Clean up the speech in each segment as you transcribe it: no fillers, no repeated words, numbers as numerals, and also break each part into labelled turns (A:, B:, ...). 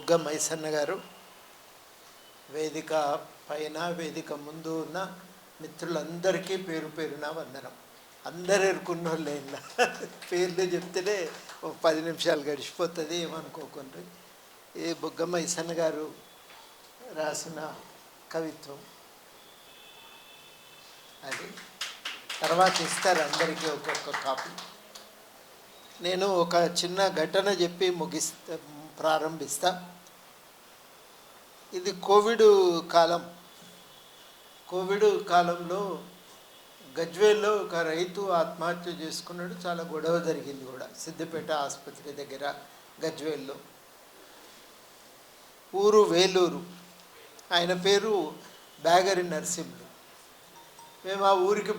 A: బుగ్గ మైసన్న గారు, వేదిక పైన వేదిక ముందు ఉన్న మిత్రులందరికీ పేరు పేరున వందనం. అందరు ఎరుకున్న వాళ్ళే, పేర్లు చెప్తేనే ఒక 10 నిమిషాలు గడిచిపోతుంది, ఏమనుకోకుండా. ఈ బుగ్గ మైసన్న గారు రాసిన కవిత్వం అది తర్వాత ఇస్తారు అందరికీ ఒక్కొక్క కాపీ. నేను ఒక చిన్న ఘటన చెప్పి ప్రారంభిస్తా. ఇది కోవిడ్ కాలంలో గజ్వేల్లో ఒక రైతు ఆత్మహత్య చేసుకున్నాడు. చాలా గొడవ జరిగింది కూడా సిద్దిపేట ఆసుపత్రి దగ్గర గజ్వేల్లో. ఊరు వేలూరు, ఆయన పేరు బ్యాగరి నరసింహులు. మేము ఆ ఊరికి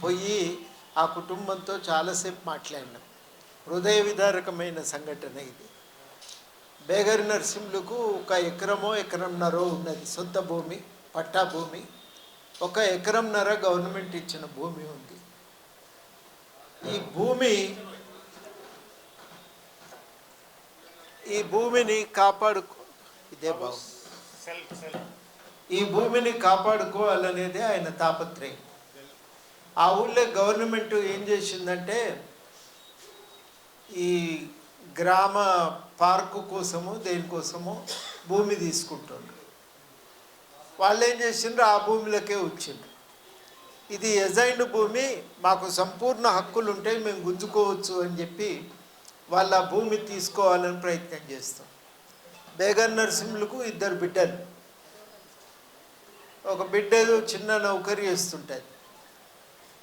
A: పోయి ఆ కుటుంబంతో చాలాసేపు మాట్లాడినాం. హృదయ విదారకమైన సంఘటన ఇది. బేగరి నరసింహులకు 1 ఎకరమో 1.5 ఎకరం ఉన్నది సొంత భూమి, పట్టా భూమి. 1.5 ఎకరం గవర్నమెంట్ ఇచ్చిన భూమి ఉంది. ఈ భూమిని కాపాడుకోవాలనేది ఆయన తాపత్రయం. ఆ ఊళ్ళో గవర్నమెంట్ ఏం చేసిందంటే, ఈ గ్రామ పార్కు కోసము దేనికోసమో భూమి తీసుకుంటుండ్రు. వాళ్ళు ఏం చేసిండ్రు, ఆ భూమిలోకే వచ్చిండ్రు. ఇది ఎజైన్డ్ భూమి, మాకు సంపూర్ణ హక్కులు ఉంటాయి, మేము గుంజుకోవచ్చు అని చెప్పి వాళ్ళ భూమి తీసుకోవాలని ప్రయత్నం చేస్తాం. బేగర్ నరసింహులకు 2 బిడ్డలు. ఒక బిడ్డ ఏదో చిన్న నౌకరీ చేస్తుంటుంది.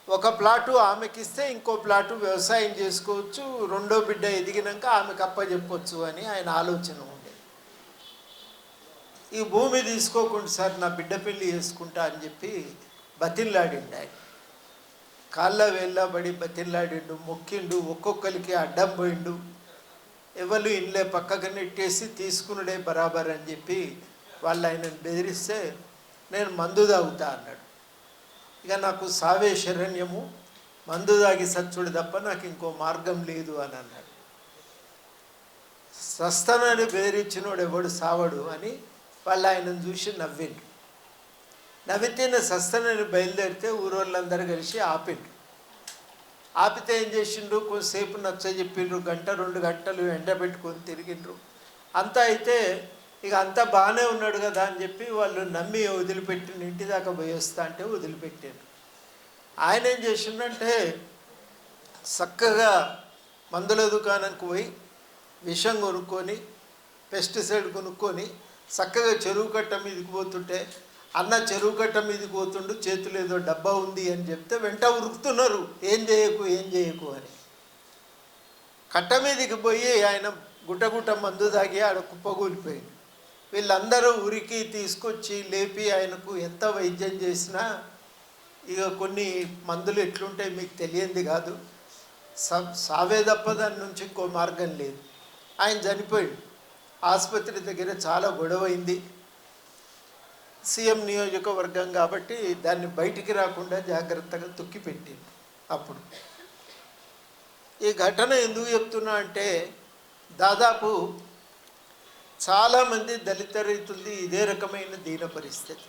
A: ఒక ప్లాటు ఆమెకిస్తే ఇంకో ప్లాటు వ్యవసాయం చేసుకోవచ్చు, 2వ బిడ్డ ఎదిగినాక ఆమెకు అప్పచెప్పొచ్చు అని ఆయన ఆలోచన ఉండే. ఈ భూమి తీసుకోకుండా సార్, నా బిడ్డ పెళ్ళి చేసుకుంటా అని చెప్పి బతిల్లాడిండు. ఆయన కాళ్ళ వేళ్ళబడి బతిల్లాడిండు, మొక్కిండు, ఒక్కొక్కరికి అడ్డం పోయిండు. ఎవరు ఇళ్ళే పక్కకు నెట్టేసి తీసుకునుడే బరాబర్ అని చెప్పి వాళ్ళు ఆయనను బెదిరిస్తే, నేను మందు తాగుతా అన్నాడు. ఇక నాకు సావే శరణ్యము, మందు తాగి సచ్చుడు తప్ప నాకు ఇంకో మార్గం లేదు అని అన్నాడు. సస్తనని బెదిరించినోడు ఎవడు సావడు అని వాళ్ళు ఆయనను చూసి నవ్విండు. నవ్వితేనే సస్తనని బయలుదేరితే ఊరోళ్ళందరూ కలిసి ఆపిండు. ఆపితే ఏం చేసిండ్రు, కొంతసేపు నచ్చ చెప్పిండ్రు, 1-2 గంటలు ఎండబెట్టుకొని తిరిగిండ్రు. అంతా అయితే ఇక అంతా బాగానే ఉన్నాడు కదా అని చెప్పి వాళ్ళు నమ్మి వదిలిపెట్టిండు. ఇంటి దాకా పోయి వస్తా అంటే వదిలిపెట్టాడు. ఆయన ఏం చేసిండంటే, చక్కగా మందుల దుకాణానికి పోయి విషం కొనుక్కొని, పెస్టిసైడ్ కొనుక్కొని చక్కగా చెరువు కట్ట మీదకి పోతుంటే, అన్న చెరువు కట్ట మీదకి పోతుండు, చేతులు ఏదో డబ్బా ఉంది అని చెప్తే వెంట ఉరుకుతున్నారు, ఏం చేయకు అని. కట్ట మీదకి పోయి ఆయన గుట్టగుట్ట మందు తాగి ఆడ కుప్పగూలిపోయింది. వీళ్ళందరూ ఉరికి తీసుకొచ్చి లేపి ఆయనకు ఎంత వైద్యం చేసినా ఇక కొన్ని మందులు ఎట్లుంటాయి మీకు తెలియంది కాదు, సావే తప్ప దాని నుంచి ఇంకో మార్గం లేదు. ఆయన చనిపోయాడు. ఆసుపత్రి దగ్గర చాలా గొడవైంది. సీఎం నియోజకవర్గం కాబట్టి దాన్ని బయటికి రాకుండా జాగ్రత్తగా తొక్కిపెట్టింది. అప్పుడు ఈ ఘటన ఎందుకు చెప్తున్నా అంటే, దాదాపు చాలామంది దళిత రైతులది ఇదే రకమైన దీన పరిస్థితి.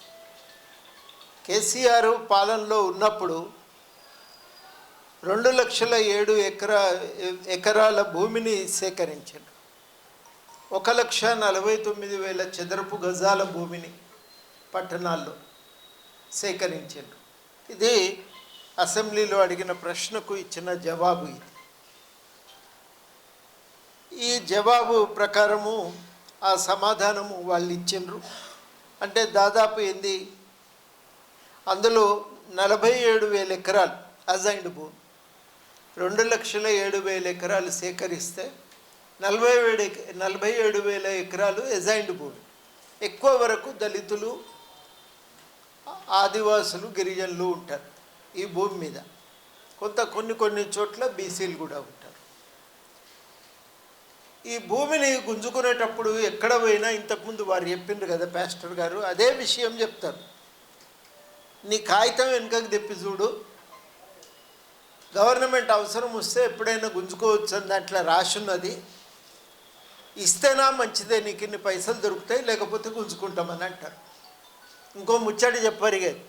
A: కేసీఆర్ పాలనలో ఉన్నప్పుడు 2,07,000 ఎకరాల భూమిని సేకరించారు. 1,49,000 చదరపు గజాల భూమిని పట్టణాల్లో సేకరించారు. ఇది అసెంబ్లీలో అడిగిన ప్రశ్నకు ఇచ్చిన జవాబు. ఇది ఈ జవాబు ప్రకారము ఆ సమాధానము వాళ్ళు ఇచ్చిండ్రు. అంటే దాదాపు ఏంది, అందులో 47,000 ఎకరాలు అజైన్డ్ భూమి. 2,07,000 ఎకరాలు సేకరిస్తే 47,000 ఎకరాలు ఎజైన్డ్ భూమి. ఎక్కువ వరకు దళితులు, ఆదివాసులు, గిరిజనులు ఉంటారు ఈ భూమి మీద. కొన్ని చోట్ల బీసీలు కూడా ఉంటారు. ఈ భూమిని గుంజుకునేటప్పుడు ఎక్కడ పోయినా ఇంతకుముందు వారు చెప్పిండ్రు కదా పాస్టర్ గారు, అదే విషయం చెప్తారు. నీ కాగితం వెనుకకు తెప్పి చూడు, గవర్నమెంట్ అవసరం వస్తే ఎప్పుడైనా గుంజుకోవచ్చు అని దాంట్లో రాసున్నది. ఇస్తేనా మంచిదే, నీకు ఇన్ని పైసలు దొరుకుతాయి, లేకపోతే గుంజుకుంటామని అంటారు. ఇంకో ముచ్చడి చెప్పరిగేది.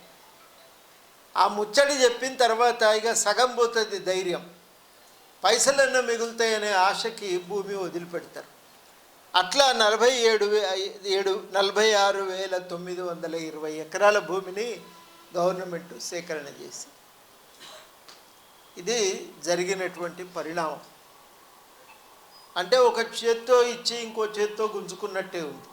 A: ఆ ముచ్చడి చెప్పిన తర్వాత ఇక సగం పోతుంది ధైర్యం, పైసలన్నా మిగులుతాయనే ఆశకి భూమి వదిలిపెడతారు. అట్లా 46,920 ఎకరాల భూమిని గవర్నమెంట్ సేకరణ చేసి, ఇది జరిగినటువంటి పరిణామం. అంటే ఒక చేత్తో ఇచ్చి ఇంకో చేత్తో గుంజుకున్నట్టే ఉంది.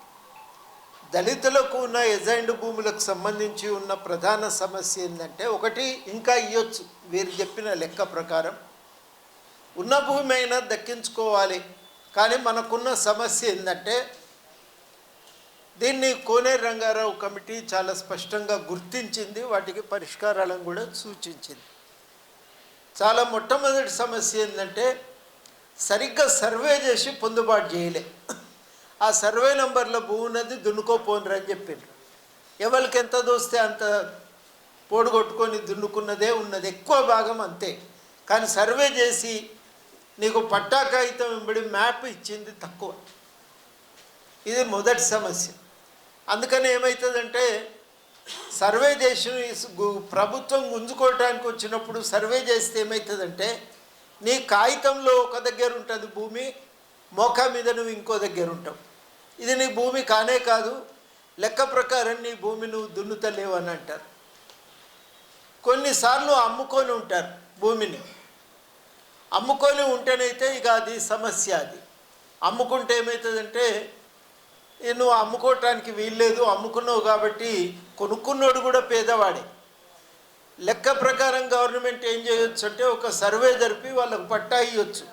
A: దళితులకు ఉన్న ఎజైండ్ భూములకు సంబంధించి ఉన్న ప్రధాన సమస్య ఏంటంటే, ఒకటి ఇంకా ఇవ్వచ్చు, వీరు చెప్పిన లెక్క ప్రకారం ఉన్న భూమి అయినా దక్కించుకోవాలి. కానీ మనకున్న సమస్య ఏంటంటే, దీన్ని కోనేరు రంగారావు కమిటీ చాలా స్పష్టంగా గుర్తించింది, వాటికి పరిష్కారాలను కూడా సూచించింది. చాలా మొట్టమొదటి సమస్య ఏంటంటే, సరిగ్గా సర్వే చేసి పొందుబాటు చేయలే. ఆ సర్వే నెంబర్లో భూమున్నది దున్నుకోపోనరు అని చెప్పిండ్రు. ఎవరికి ఎంత దోస్తే అంత పోడుగొట్టుకొని దున్నుకున్నదే ఉన్నది, ఎక్కువ భాగం అంతే. కానీ సర్వే చేసి నీకు పట్టా కాగితం వెంబడి మ్యాప్ ఇచ్చింది తక్కువ. ఇది మొదటి సమస్య. అందుకని ఏమవుతుందంటే, సర్వే చేసి ప్రభుత్వం గుంజుకోవటానికి వచ్చినప్పుడు సర్వే చేస్తే ఏమవుతుందంటే, నీ కాగితంలో ఒక దగ్గర ఉంటుంది భూమి, మోకా మీద నువ్వు ఇంకో దగ్గర ఉంటావు. ఇది నీ భూమి కానే కాదు, లెక్క ప్రకారం నీ భూమి నువ్వు దున్నుతలేవు అని అంటారు. కొన్నిసార్లు అమ్ముకొని ఉంటారు భూమిని. అమ్ముకొని ఉంటేనైతే ఇక అది సమస్య. అది అమ్ముకుంటే ఏమవుతుందంటే, నువ్వు అమ్ముకోవటానికి వీల్లేదు, అమ్ముకున్నావు కాబట్టి కొనుక్కున్నోడు కూడా పేదవాడే. లెక్క ప్రకారం గవర్నమెంట్ ఏం చేయొచ్చు అంటే, ఒక సర్వే జరిపి వాళ్ళకు పట్టా ఇవ్వచ్చు.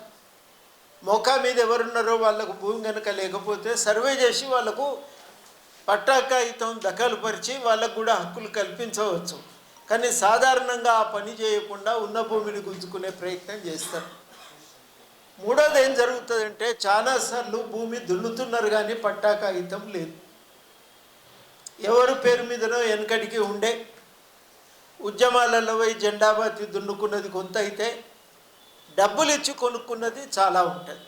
A: మోకా మీద ఎవరున్నారో వాళ్ళకు భూమి కనుక లేకపోతే సర్వే చేసి వాళ్ళకు పట్టా కాగితం దఖలుపరిచి వాళ్ళకు కూడా హక్కులు కల్పించవచ్చు. కానీ సాధారణంగా ఆ పని చేయకుండా ఉన్న భూమిని గుంజుకునే ప్రయత్నం చేస్తారు. మూడోది ఏం జరుగుతుందంటే, చాలాసార్లు భూమి దున్నుతున్నారు కానీ పట్టా కాగితం లేదు. ఎవరు పేరు మీదనో వెనకడికి ఉండే ఉద్యమాలలో పోయి జెండాబాతి దున్నుకున్నది కొంత అయితే, డబ్బులు ఇచ్చి కొనుక్కున్నది చాలా ఉంటుంది.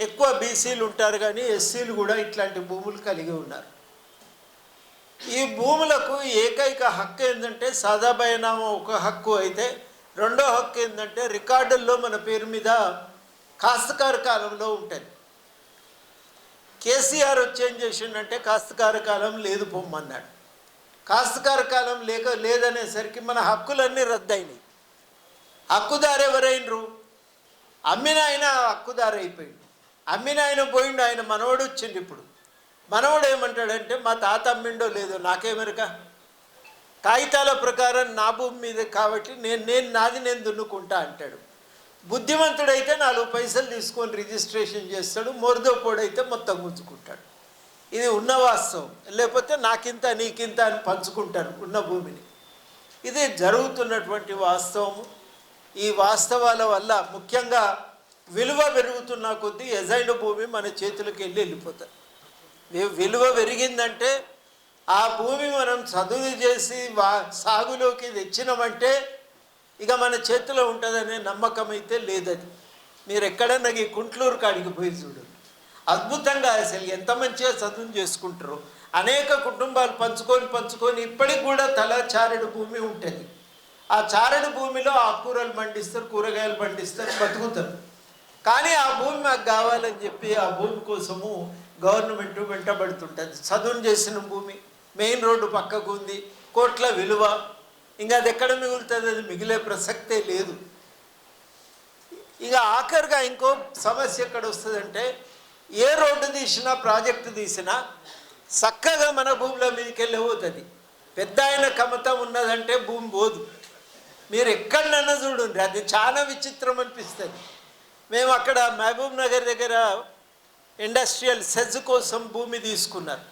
A: ఎక్కువ బీసీలు ఉంటారు కానీ ఎస్సీలు కూడా ఇట్లాంటి భూములు కలిగి ఉన్నారు. ఈ భూములకు ఏకైక హక్కు ఏంటంటే, సాదాబయనామా ఒక హక్కు అయితే, రెండో హక్కు ఏంటంటే రికార్డుల్లో మన పేరు మీద కాస్తకార కాలంలో ఉంటుంది. కేసీఆర్ వచ్చి ఏం చేసిండంటే, కాస్తకార కాలం లేదు పొమ్మన్నాడు. కాస్తకార కాలం లేదనేసరికి మన హక్కులన్నీ రద్దయినాయి. హక్కుదారు ఎవరైనరు? అమ్మిన ఆయన హక్కుదారు అయిపోయిండు. అమ్మిన ఆయన పోయిండు, ఆయన మనవడు వచ్చిండు. ఇప్పుడు మనవడు ఏమంటాడంటే, మా తాత అమ్మిండో లేదో నాకేమెరక, కాగితాల ప్రకారం నా భూమి మీద కాబట్టి నాది నేను దున్నుకుంటా అంటాడు. బుద్ధిమంతుడైతే 4 పైసలు తీసుకొని రిజిస్ట్రేషన్ చేస్తాడు, మోర్దోపోడైతే మొత్తం గుంజుకుంటాడు. ఇది ఉన్న వాస్తవం. లేకపోతే నాకింత నీకింత అని పంచుకుంటారు ఉన్న భూమిని. ఇది జరుగుతున్నటువంటి వాస్తవము. ఈ వాస్తవాల వల్ల ముఖ్యంగా విలువ పెరుగుతున్న కొద్దీ ఎజైండ్ భూమి మన చేతులకు వెళ్ళిపోతుంది. విలువ పెరిగిందంటే ఆ భూమి మనం చదువు చేసి సాగులోకి తెచ్చినామంటే ఇక మన చేతిలో ఉంటుందనే నమ్మకం అయితే లేదది. మీరు ఎక్కడన్నా ఈ కుంట్లూరు కాడికి పోయి చూడండి, అద్భుతంగా అసలు ఎంత మంచిగా చదువు చేసుకుంటారో. అనేక కుటుంబాలు పంచుకొని ఇప్పటికి కూడా తల చారెడు భూమి ఉంటుంది. ఆ చారెడు భూమిలో ఆకుకూరలు పండిస్తారు, కూరగాయలు పండిస్తారు, బతుకుతారు. కానీ ఆ భూమి మాకు కావాలని చెప్పి ఆ భూమి కోసము గవర్నమెంట్ వెంటబడుతుంటుంది. చదువు చేసిన భూమి మెయిన్ రోడ్డు పక్కకు ఉంది, కోట్ల విలువ, ఇంకా అది ఎక్కడ మిగులుతుంది? అది మిగిలే ప్రసక్తే లేదు. ఇక ఆఖరిగా ఇంకో సమస్య ఎక్కడ వస్తుందంటే, ఏ రోడ్డు తీసినా ప్రాజెక్టు తీసినా చక్కగా మన భూమిలో మీదకి వెళ్ళిపోతుంది. పెద్ద ఆయన కమతం ఉన్నదంటే భూమి పోదు. మీరు ఎక్కడన్నా చూడండి, అది చాలా విచిత్రం అనిపిస్తుంది. మేము అక్కడ మహబూబ్ నగర్ దగ్గర ఇండస్ట్రియల్ సెజ్ కోసం భూమి తీసుకున్నారు.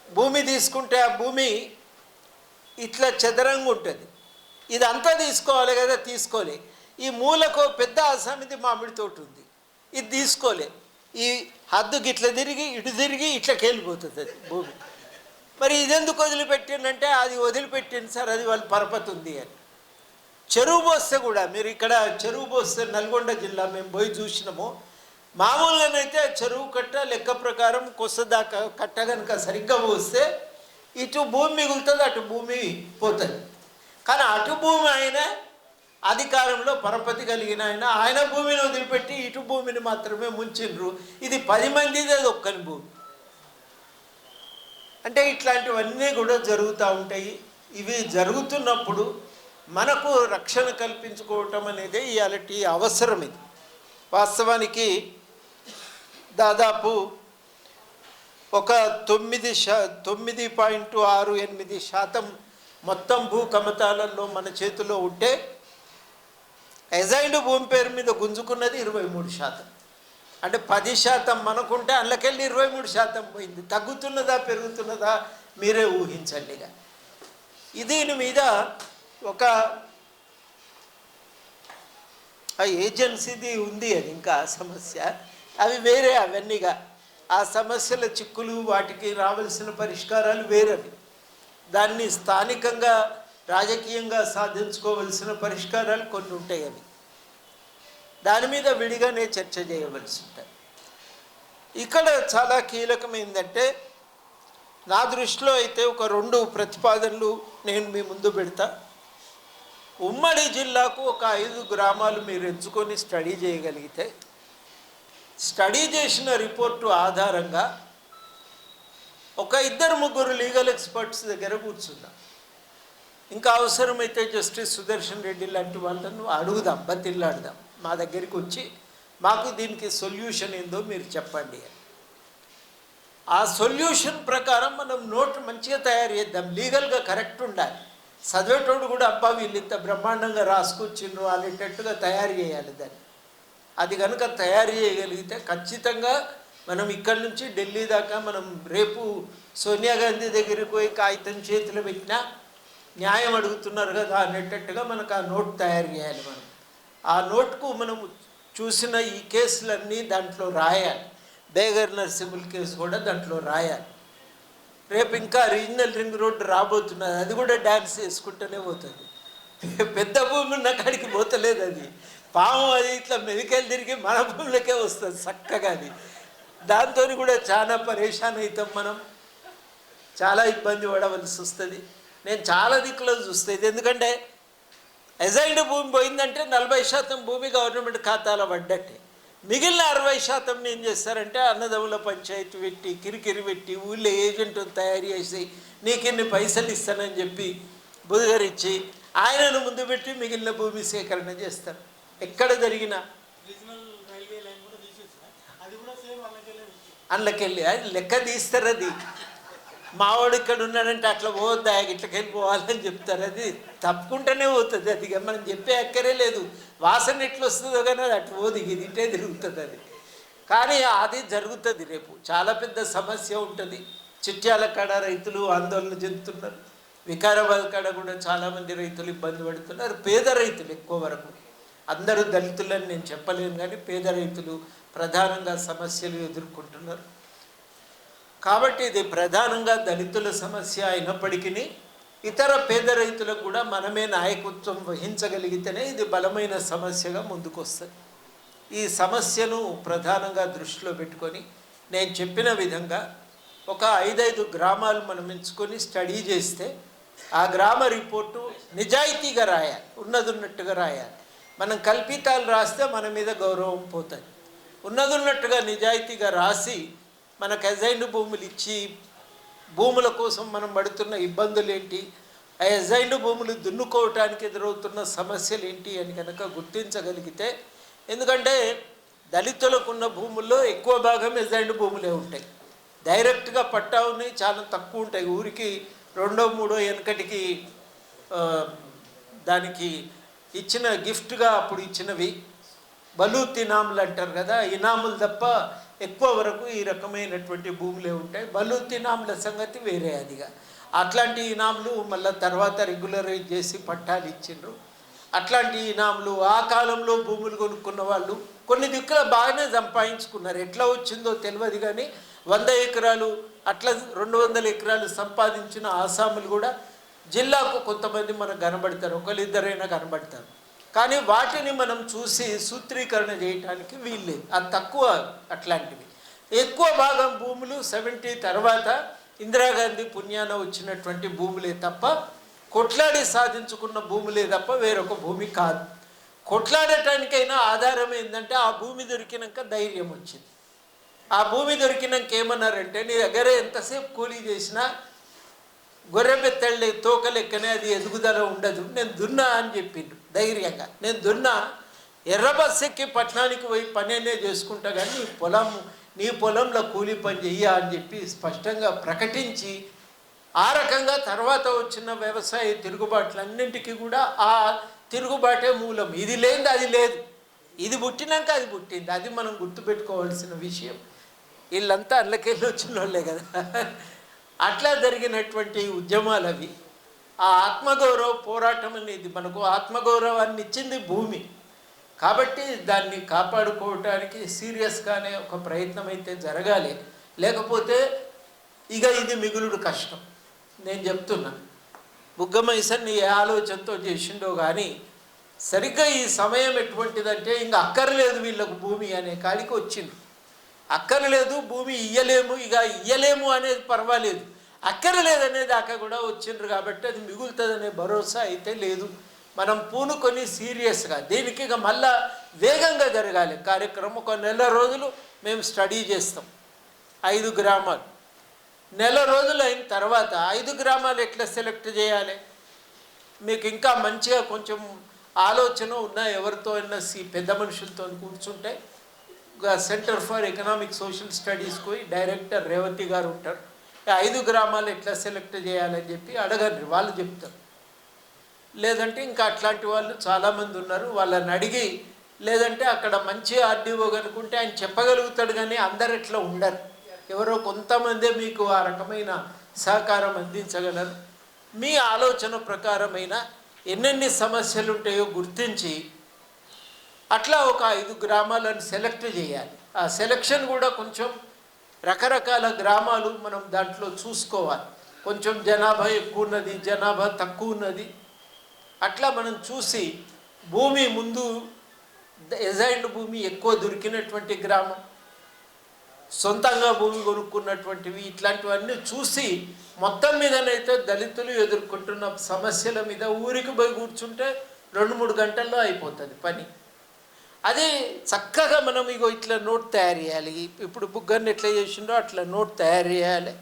A: భూమి తీసుకుంటే ఆ భూమి ఇట్లా చదరంగా ఉంటుంది. ఇదంతా తీసుకోవాలి కదా, తీసుకోలే. ఈ మూలకు పెద్ద అసమిది మామిడి తోట ఉంది, ఇది తీసుకోలే. ఈ హద్దుకి ఇట్లా తిరిగి ఇటు తిరిగి ఇట్లకి వెళ్ళిపోతుంది అది భూమి. మరి ఇదెందుకు వదిలిపెట్టిందంటే, అది వదిలిపెట్టింది సార్, అది వాళ్ళ పరపతి ఉంది అని. చెరువు పోస్తే కూడా, మీరు ఇక్కడ చెరువు పోస్తే నల్గొండ జిల్లా మేము పోయి చూసినాము, మామూలుగానైతే చెరువు కట్ట లెక్క ప్రకారం కొసదాకా కట్ట కనుక సరిగ్గా పోస్తే ఇటు భూమి మిగులుతుంది, అటు భూమి పోతుంది. కానీ అటు భూమి ఆయన అధికారంలో పరపతి కలిగిన ఆయన భూమిని వదిలిపెట్టి ఇటు భూమిని మాత్రమే ముంచిండ్రు. ఇది 10 మందిది, అది ఒక్కని భూమి. అంటే ఇట్లాంటివన్నీ కూడా జరుగుతూ ఉంటాయి. ఇవి జరుగుతున్నప్పుడు మనకు రక్షణ కల్పించుకోవటం అనేది ఇవాళటి అవసరం. ఇది వాస్తవానికి దాదాపు ఒక 9.68% మొత్తం భూ కమతాలలో మన చేతిలో ఉంటే ఎజైన్డ్ భూమి పేరు మీద గుంజుకున్నది 23%. అంటే 10% మనకుంటే అందులోకెళ్ళి 23% పోయింది. తగ్గుతున్నదా పెరుగుతున్నదా మీరే ఊహించండిగా. దీని మీద ఒక ఏజెన్సీది ఉంది, అది ఇంకా సమస్య. అవి వేరే, అవన్నీగా ఆ సమస్యల చిక్కులు, వాటికి రావాల్సిన పరిష్కారాలు వేరేవి. దాన్ని స్థానికంగా రాజకీయంగా సాధించుకోవలసిన పరిష్కారాలు కొన్ని ఉంటాయి. అవి దాని మీద విడిగానే చర్చ చేయవలసి ఉంటుంది. ఇక్కడ చాలా కీలకమైందంటే నా దృష్టిలో అయితే ఒక 2 ప్రతిపాదనలు నేను మీ ముందు పెడతా. ఉమ్మడి జిల్లాకు ఒక 5 గ్రామాలు మీరు ఎంచుకొని స్టడీ చేయగలిగితే, స్టడీ చేసిన రిపోర్టు ఆధారంగా ఒక 2-3 లీగల్ ఎక్స్పర్ట్స్ దగ్గర కూర్చుందాం. ఇంకా అవసరమైతే జస్టిస్ సుదర్శన్ రెడ్డి లాంటి వాళ్ళను అడుగుదాం, బతిల్లాడదాం. మా దగ్గరికి వచ్చి మాకు దీనికి సొల్యూషన్ ఏందో మీరు చెప్పండి అని. ఆ సొల్యూషన్ ప్రకారం మనం నోట్ మంచిగా తయారు చేద్దాం. లీగల్గా కరెక్ట్ ఉండాలి. చదివేటోడు కూడా అబ్బా వీళ్ళు ఇంత బ్రహ్మాండంగా రాసుకొచ్చిండ్రు అనేటట్టుగా తయారు చేయాలి దాన్ని. అది కనుక తయారు చేయగలిగితే ఖచ్చితంగా మనం ఇక్కడి నుంచి ఢిల్లీ దాకా మనం రేపు సోనియా గాంధీ దగ్గరికి పోయి కాగితం చేతిలో పెట్టినా న్యాయం అడుగుతున్నారు కదా అనేటట్టుగా మనకు ఆ నోట్ తయారు చేయాలి. మనం ఆ నోట్కు మనం చూసిన ఈ కేసులన్నీ దాంట్లో రాయాలి. బేగర్ నర్సింహుల్ కేసు కూడా దాంట్లో రాయాలి. రేపు ఇంకా రీజనల్ రింగ్ రోడ్డు రాబోతున్నది, అది కూడా డ్యాన్స్ వేసుకుంటూనే పోతుంది. పెద్ద భూమి ఉన్న కాడికి పోతలేదు అది. పాము అది ఇట్లా మెదికెళ్ళి తిరిగి మన భూములకే వస్తుంది చక్కగా. అది దాంతో కూడా చాలా పరేషాన్ అవుతాం, మనం చాలా ఇబ్బంది పడవలసి వస్తుంది. నేను చాలా దిక్కులో చూస్తుంది. ఎందుకంటే ఎజైన్డ్ భూమి పోయిందంటే 40% భూమి గవర్నమెంట్ ఖాతాలో పడ్డట్టే. మిగిలిన 60% ఏం చేస్తారంటే అన్నదమ్ముల పంచాయతీ పెట్టి, కిరికిరి పెట్టి, ఊళ్ళో ఏజెంట్ని తయారు చేసి నీకు ఇన్ని పైసలు ఇస్తానని చెప్పి బుధగరిచ్చి ఆయనను ముందు పెట్టి మిగిలిన భూమి సేకరణ చేస్తారు. ఎక్కడ జరిగినా అందులోకెళ్ళి అది లెక్క తీస్తారు. అది మావాడు ఇక్కడ ఉన్నాడంటే అట్లా పోవద్దా, ఇట్లకి వెళ్ళిపోవాలని చెప్తారు. అది తప్పుకుంటూనే పోతుంది. అది మనం చెప్పే అక్కరే లేదు. వాసన ఎట్లా వస్తుందో కానీ అది అటు పోదు, ఇది ఇటే తిరుగుతుంది. అది కానీ అది జరుగుతుంది. రేపు చాలా పెద్ద సమస్య ఉంటుంది. చిట్యాల కాడ రైతులు ఆందోళన చెందుతున్నారు. వికారాబాద్ కాడ కూడా చాలామంది రైతులు ఇబ్బంది పడుతున్నారు. పేద రైతులు ఎక్కువ వరకు, అందరూ దళితులని నేను చెప్పలేను కానీ పేద రైతులు ప్రధానంగా సమస్యలు ఎదుర్కొంటున్నారు. కాబట్టి ఇది ప్రధానంగా దళితుల సమస్య అయినప్పటికీ ఇతర పేద రైతులకు కూడా మనమే నాయకత్వం వహించగలిగితేనే ఇది బలమైన సమస్యగా ముందుకు వస్తుంది. ఈ సమస్యను ప్రధానంగా దృష్టిలో పెట్టుకొని నేను చెప్పిన విధంగా ఒక 5 గ్రామాలు మనం ఎంచుకొని స్టడీ చేస్తే ఆ గ్రామ రిపోర్టు నిజాయితీగా రాయాలి, ఉన్నట్టుగా రాయాలి. మనం కల్పితాలు రాస్తే మన మీద గౌరవం పోతుంది. ఉన్నట్టుగా నిజాయితీగా రాసి మనకు అజైన్డ్ భూములు ఇచ్చి భూముల కోసం మనం పడుతున్న ఇబ్బందులు ఏంటి, ఆ అజైన్డ్ భూములు దున్నుకోవటానికి ఎదురవుతున్న సమస్యలు ఏంటి అని కనుక గుర్తించగలిగితే, ఎందుకంటే దళితులకు ఉన్న భూముల్లో ఎక్కువ భాగం అజైన్డ్ భూములే ఉంటాయి. డైరెక్ట్గా పట్టా ఉన్నాయి, చాలా తక్కువ ఉంటాయి. ఊరికి 2, 3 వెనకటికి దానికి ఇచ్చిన గిఫ్ట్గా అప్పుడు ఇచ్చినవి బలూత్ ఇనాములు అంటారు కదా, ఇనాములు తప్ప ఎక్కువ వరకు ఈ రకమైనటువంటి భూములే ఉంటాయి. బలూత్ ఇనాముల సంగతి వేరే. అదిగా అట్లాంటి ఇనాములు మళ్ళీ తర్వాత రెగ్యులరైజ్ చేసి పట్టాలు ఇచ్చిండ్రు. అట్లాంటి ఇనాములు ఆ కాలంలో భూములు కొనుక్కున్న వాళ్ళు కొన్ని దిక్కుల బాగానే సంపాదించుకున్నారు. ఎట్లా వచ్చిందో తెలియదు కానీ 100 ఎకరాలు అట్లా 200 ఎకరాలు సంపాదించిన ఆసాములు కూడా జిల్లాకు కొంతమంది మనకు కనబడతారు, 1-2 కనబడతారు. కానీ వాటిని మనం చూసి సూత్రీకరణ చేయటానికి వీల్లేదు. అది తక్కువ అట్లాంటివి. ఎక్కువ భాగం భూములు 70 తర్వాత ఇందిరాగాంధీ పుణ్యాన వచ్చినటువంటి భూములే తప్ప, కొట్లాడి సాధించుకున్న భూములే తప్ప వేరొక భూమి కాదు. కొట్లాడటానికైనా ఆధారం ఏంటంటే ఆ భూమి దొరికినాక ధైర్యం వచ్చింది. ఆ భూమి దొరికినాక ఏమన్నారంటే, నీ దగ్గర ఎంతసేపు కూలీ చేసినా గొర్రెబెత్తళ్ళే తోకలెక్కనే అది ఎదుగుదల ఉండదు, నేను దున్నా అని చెప్పిండు ధైర్యంగా. నేను దున్నా, ఎర్ర బస్సు ఎక్కి పట్టణానికి పోయి పనేనే చేసుకుంటా, కానీ నీ పొలంలో కూలీ పని చెయ్యా అని చెప్పి స్పష్టంగా ప్రకటించి, ఆ రకంగా తర్వాత వచ్చిన వ్యవసాయ తిరుగుబాట్లన్నింటికి కూడా ఆ తిరుగుబాటే మూలం. ఇది లేదు అది లేదు, ఇది పుట్టినాక అది పుట్టింది. అది మనం గుర్తుపెట్టుకోవాల్సిన విషయం. వీళ్ళంతా అల్లకెళ్ళి వచ్చిన వాళ్ళే కదా. అట్లా జరిగినటువంటి ఉద్యమాలు అవి. ఆ ఆత్మగౌరవ పోరాటం అనేది, మనకు ఆత్మగౌరవాన్ని ఇచ్చింది భూమి. కాబట్టి దాన్ని కాపాడుకోవటానికి సీరియస్గానే ఒక ప్రయత్నం అయితే జరగాలి. లేకపోతే ఇక ఇది మిగులుడు కష్టం. నేను చెప్తున్నా, బుగ్గమైసన్ని ఏ ఆలోచనతో చేసిండో కానీ సరిగ్గా ఈ సమయం ఎటువంటిదంటే, ఇంకా అక్కర్లేదు వీళ్ళకు భూమి అనే కాడికి వచ్చిండు. అక్కర్లేదు, భూమి ఇయ్యలేము, ఇక ఇయ్యలేము అనేది పర్వాలేదు, అక్కర్లేదనే దాకా కూడా వచ్చిండ్రు. కాబట్టి అది మిగులుతుందనే భరోసా అయితే లేదు. మనం పూనుకొని సీరియస్గా దీనికి ఇక మళ్ళా వేగంగా జరగాలి కార్యక్రమం. ఒక నెల రోజులు మేము స్టడీ చేస్తాం, 5 గ్రామాలు. నెల రోజులు అయిన తర్వాత 5 గ్రామాలు ఎట్లా సెలెక్ట్ చేయాలి, మీకు ఇంకా మంచిగా కొంచెం ఆలోచన ఉన్నా ఎవరితో అయినా పెద్ద మనుషులతో కూర్చుంటే, సెంటర్ ఫర్ ఎకనామిక్ సోషల్ స్టడీస్కి డైరెక్టర్ రేవతి గారు ఉంటారు. 5 గ్రామాలు ఎట్లా సెలెక్ట్ చేయాలని చెప్పి అడగండి, వాళ్ళు చెప్తారు. లేదంటే ఇంకా అట్లాంటి వాళ్ళు చాలామంది ఉన్నారు, వాళ్ళని అడిగి, లేదంటే అక్కడ మంచి ఆర్డీఓ కనుకుంటే ఆయన చెప్పగలుగుతాడు. కానీ అందరు ఎట్లా ఉండరు, ఎవరో కొంతమందే మీకు ఆ రకమైన సహకారం అందించగలరు. మీ ఆలోచన ప్రకారమైన ఎన్నెన్ని సమస్యలు ఉంటాయో గుర్తించి అట్లా ఒక 5 గ్రామాలను సెలెక్ట్ చేయాలి. ఆ సెలెక్షన్ కూడా కొంచెం రకరకాల గ్రామాలు మనం దాంట్లో చూసుకోవాలి. కొంచెం జనాభా ఎక్కువ ఉన్నది, జనాభా తక్కువ ఉన్నది, అట్లా మనం చూసి భూమి ముందు ఎజైన్డ్ భూమి ఎక్కువ దొరికినటువంటి గ్రామం, సొంతంగా భూమి కొనుక్కున్నటువంటివి, ఇట్లాంటివన్నీ చూసి మొత్తం మీదనైతే దళితులు ఎదుర్కొంటున్న సమస్యల మీద ఊరికి పోయి కూర్చుంటే 2-3 గంటల్లో అయిపోతుంది పని. అది చక్కగా మనం ఇగో ఇట్లా నోట్ తయారు చేయాలి. ఇప్పుడు బుగ్గర్ని ఎట్లా చేసిండో అట్లా నోట్ తయారు చేయాలి.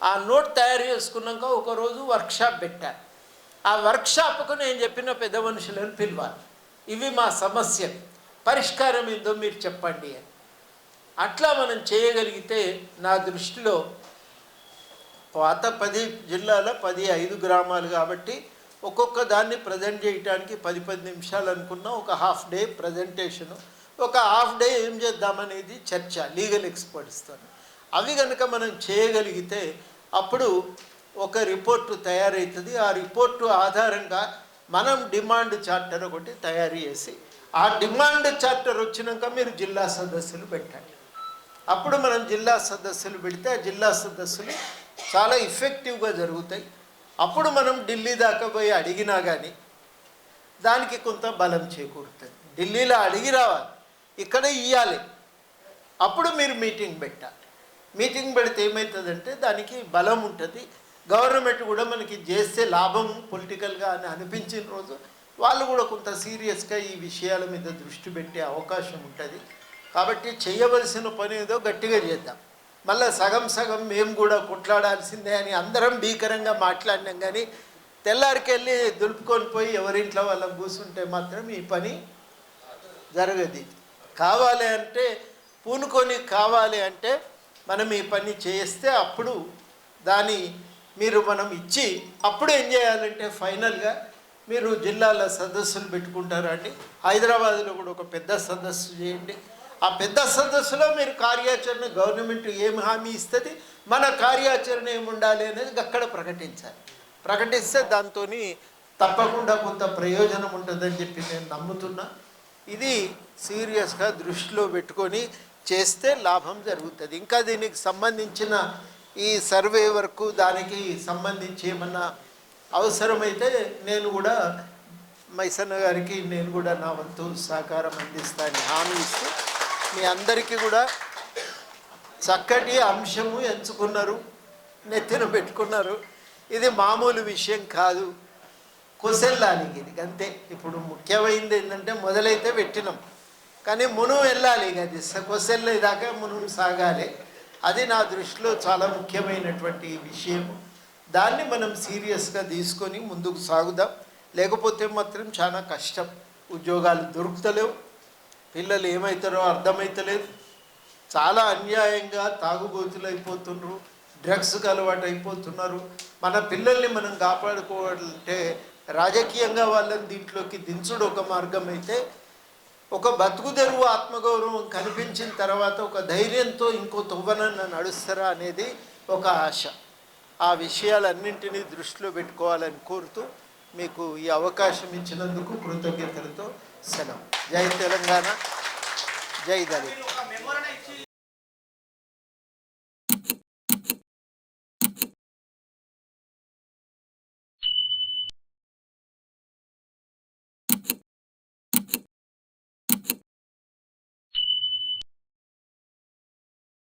A: ఆ నోట్ తయారు చేసుకున్నాక ఒకరోజు వర్క్షాప్ పెట్టాలి. ఆ వర్క్షాప్కు నేను చెప్పిన పెద్ద మనుషులను పిలవాలి. ఇవి మా సమస్యలు, పరిష్కారం ఏందో మీరు చెప్పండి అని. అట్లా మనం చేయగలిగితే నా దృష్టిలో పాత 10 జిల్లాల 5 గ్రామాలు కాబట్టి ఒక్కొక్క దాన్ని ప్రజెంట్ చేయడానికి 10 నిమిషాలు అనుకున్నా, ఒక హాఫ్ డే ప్రజెంటేషను, ఒక హాఫ్ డే ఏం చేద్దామనేది చర్చ లీగల్ ఎక్స్పర్ట్స్తో. అవి కనుక మనం చేయగలిగితే అప్పుడు ఒక రిపోర్టు తయారవుతుంది. ఆ రిపోర్టు ఆధారంగా మనం డిమాండ్ చార్టర్ ఒకటి తయారు చేసి, ఆ డిమాండ్ చార్టర్ వచ్చినాక మీరు జిల్లా సదస్సులు పెట్టండి. అప్పుడు మనం జిల్లా సదస్సులు పెడితే ఆ జిల్లా సదస్సులు చాలా ఎఫెక్టివ్గా జరుగుతాయి. అప్పుడు మనం ఢిల్లీ దాకా పోయి అడిగినా కానీ దానికి కొంత బలం చేకూరుతుంది. ఢిల్లీలో అడిగి రావాలి, ఇక్కడ ఇవ్వాలి. అప్పుడు మీరు మీటింగ్ పెట్టాలి. మీటింగ్ పెడితే ఏమవుతుందంటే దానికి బలం ఉంటుంది. గవర్నమెంట్ కూడా మనకి చేస్తే లాభం పొలిటికల్గా అని అనిపించిన రోజు వాళ్ళు కూడా కొంత సీరియస్గా ఈ విషయాల మీద దృష్టి పెట్టే అవకాశం ఉంటుంది. కాబట్టి చేయవలసిన పని ఏదో గట్టిగా చేద్దాం. మళ్ళీ సగం మేము కూడా కొట్లాడాల్సిందే అని అందరం భీకరంగా మాట్లాడినాం. కానీ తెల్లారికెళ్ళి దులుపుకొని పోయి ఎవరింట్లో వాళ్ళని కూర్చుంటే మాత్రం ఈ పని జరగదు. కావాలి అంటే పూనుకొని కావాలి అంటే మనం ఈ పని చేస్తే అప్పుడు దాని మనం ఇచ్చి అప్పుడు ఏం చేయాలంటే ఫైనల్గా మీరు జిల్లాల సదస్సులు పెట్టుకుంటారండి. హైదరాబాద్లో కూడా ఒక పెద్ద సదస్సు చేయండి. ఆ పెద్ద సదస్సులో మీరు కార్యాచరణ గవర్నమెంట్ ఏమి హామీ ఇస్తుంది, మన కార్యాచరణ ఏమి ఉండాలి అనేది అక్కడ ప్రకటించాలి. ప్రకటిస్తే దాంతో తప్పకుండా కొంత ప్రయోజనం ఉంటుందని చెప్పి నేను నమ్ముతున్నా. ఇది సీరియస్గా దృష్టిలో పెట్టుకొని చేస్తే లాభం జరుగుతుంది. ఇంకా దీనికి సంబంధించిన ఈ సర్వే వరకు దానికి సంబంధించి ఏమన్నా అవసరమైతే నేను కూడా మైసన్న గారికి నేను కూడా నా వంతు సహకారం అందిస్తానని హామీ ఇస్తూ మీ అందరికీ కూడా చక్కటి అంశము ఎంచుకున్నారు, నెత్తిన పెట్టుకున్నారు. ఇది మామూలు విషయం కాదు, కొసెల్లానికి ఇది అంతే. ఇప్పుడు ముఖ్యమైనది ఏంటంటే మొదలైతే పెట్టినాం, కానీ మునుము వెళ్ళాలి, అది కొసెల్ల దాకా మునుము సాగాలి. అది నా దృష్టిలో చాలా ముఖ్యమైనటువంటి విషయం. దాన్ని మనం సీరియస్గా తీసుకొని ముందుకు సాగుదాం. లేకపోతే మాత్రం చాలా కష్టం, ఉద్యోగాలు దొరుకుతలేవు, పిల్లలు ఏమవుతారో అర్థమవుతలేదు, చాలా అన్యాయంగా తాగుబోతులు అయిపోతున్నారు, డ్రగ్స్కి అలవాటు అయిపోతున్నారు. మన పిల్లల్ని మనం కాపాడుకోవాలంటే రాజకీయంగా వాళ్ళని దీంట్లోకి దించుడు ఒక మార్గం అయితే, ఒక బతుకు తెరువు ఆత్మగౌరవం కనిపించిన తర్వాత ఒక ధైర్యంతో ఇంకో తొవ్వనన్న నడుస్తారా అనేది ఒక ఆశ. ఆ విషయాలన్నింటినీ దృష్టిలో పెట్టుకోవాలని కోరుతూ మీకు ఈ అవకాశం ఇచ్చినందుకు కృతజ్ఞతలతో సెలవు. జై తెలంగాణ, జై దళిత్.